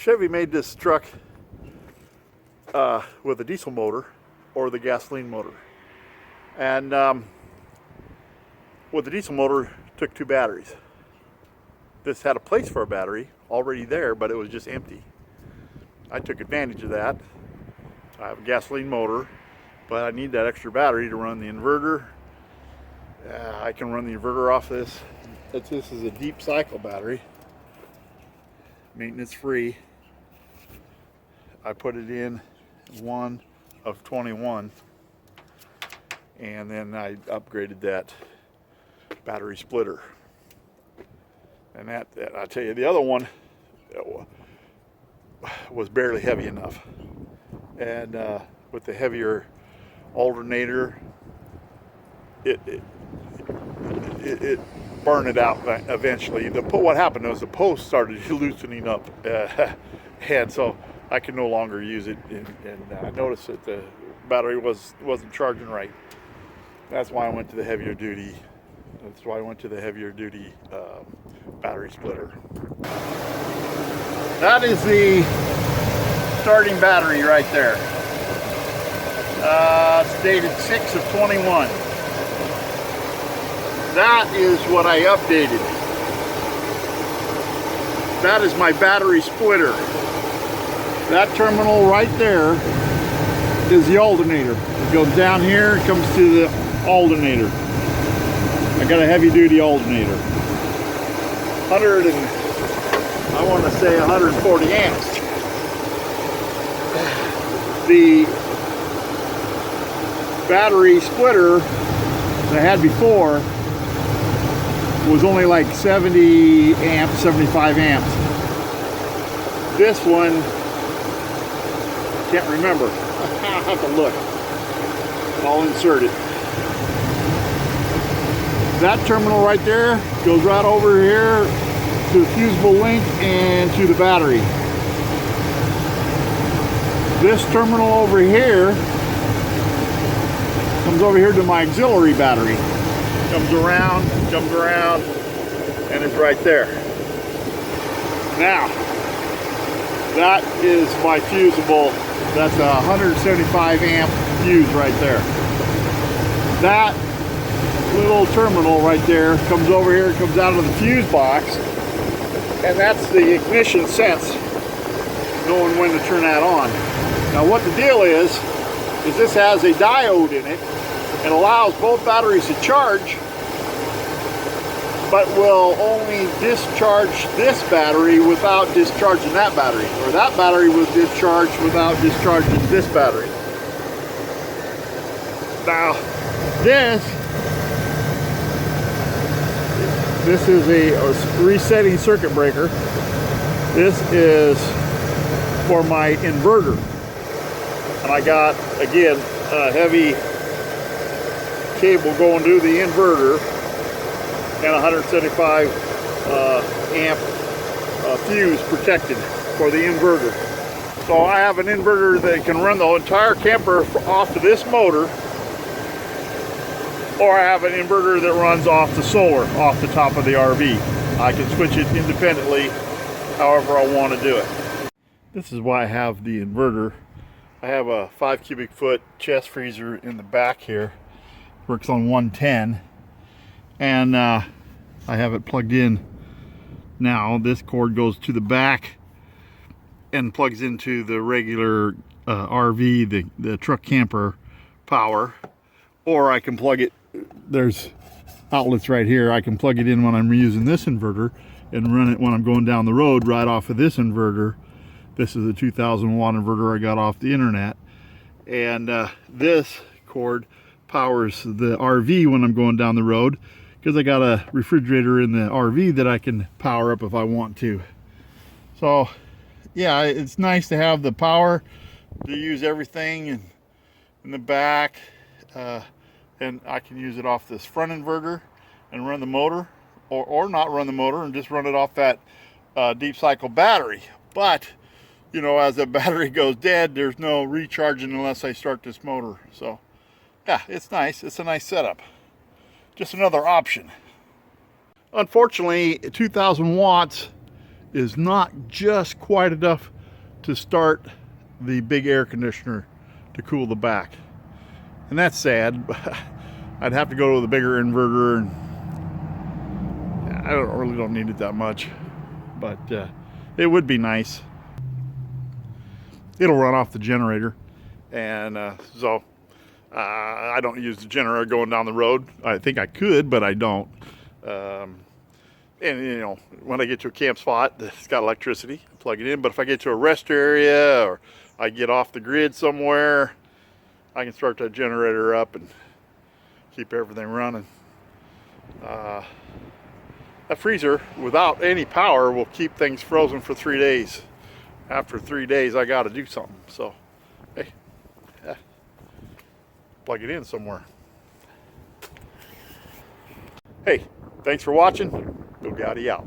Chevy made this truck with a diesel motor or the gasoline motor. And with the diesel motor, took 2 batteries. This had a place for a battery already there, but it was just empty. I took advantage of that. I have a gasoline motor, but I need that extra battery to run the inverter. I can run the inverter off this. This is a deep cycle battery, maintenance free. I put it in 1 of 21, and then I upgraded that battery splitter. And that I tell you, the other one was barely heavy enough, and with the heavier alternator, it burned it out eventually. What happened was the post started loosening up, and so I could no longer use it. And I noticed that the battery wasn't charging right. That's why I went to the heavier duty. That's why I went to the heavier duty battery splitter. That is the starting battery right there. It's dated 6 of 21. That is what I updated. That is my battery splitter. That terminal right there is the alternator. It goes down here, it comes to the alternator. I got a heavy duty alternator. I want to say 140 amps. The battery splitter that I had before was only like 70 amps, 75 amps. This one, can't remember. I'll have to look. I'll insert it. That terminal right there goes right over here to the fusible link and to the battery. This terminal over here comes over here to my auxiliary battery. Comes around, and it's right there. Now, that is my fusible. That's a 175 amp fuse right there. That little terminal right there comes over here, comes out of the fuse box, and that's the ignition sense, knowing when to turn that on. Now what the deal is this has a diode in it. It allows both batteries to charge, but will only discharge this battery without discharging that battery, or that battery was discharged without discharging this battery. Now this is a resetting circuit breaker. This is for my inverter, and I got, again, a heavy cable going to the inverter and 175 amp fuse protected for the inverter. So I have an inverter that can run the entire camper off to this motor, or I have an inverter that runs off the solar, off the top of the RV. I can switch it independently however I want to do it. This is why I have the inverter. I have a 5 cubic foot chest freezer in the back here. Works on 110, and I have it plugged in now. This cord goes to the back and plugs into the regular RV, the truck camper power, or I can plug it, there's outlets right here, I can plug it in when I'm using this inverter and run it when I'm going down the road right off of this inverter. This is a 2000 watt inverter I got off the internet, and this cord powers the RV when I'm going down the road, because I got a refrigerator in the RV that I can power up if I want to. So yeah, it's nice to have the power to use everything in the back, and I can use it off this front inverter and run the motor, or not run the motor and just run it off that deep cycle battery. But you know, as the battery goes dead, there's no recharging unless I start this motor. So yeah, it's nice. It's a nice setup. Just another option. Unfortunately, 2000 watts is not just quite enough to start the big air conditioner to cool the back. And that's sad. I'd have to go with a bigger inverter, and I really don't need it that much, but it would be nice. It'll run off the generator, and so I don't use the generator going down the road. I think I could, but I don't. And you know, when I get to a camp spot that's got electricity, I plug it in. But if I get to a rest area or I get off the grid somewhere, I can start that generator up and keep everything running. That freezer without any power will keep things frozen for 3 days. After 3 days, I got to do something. So, hey, plug it in somewhere. Hey, thanks for watching. Goudy out.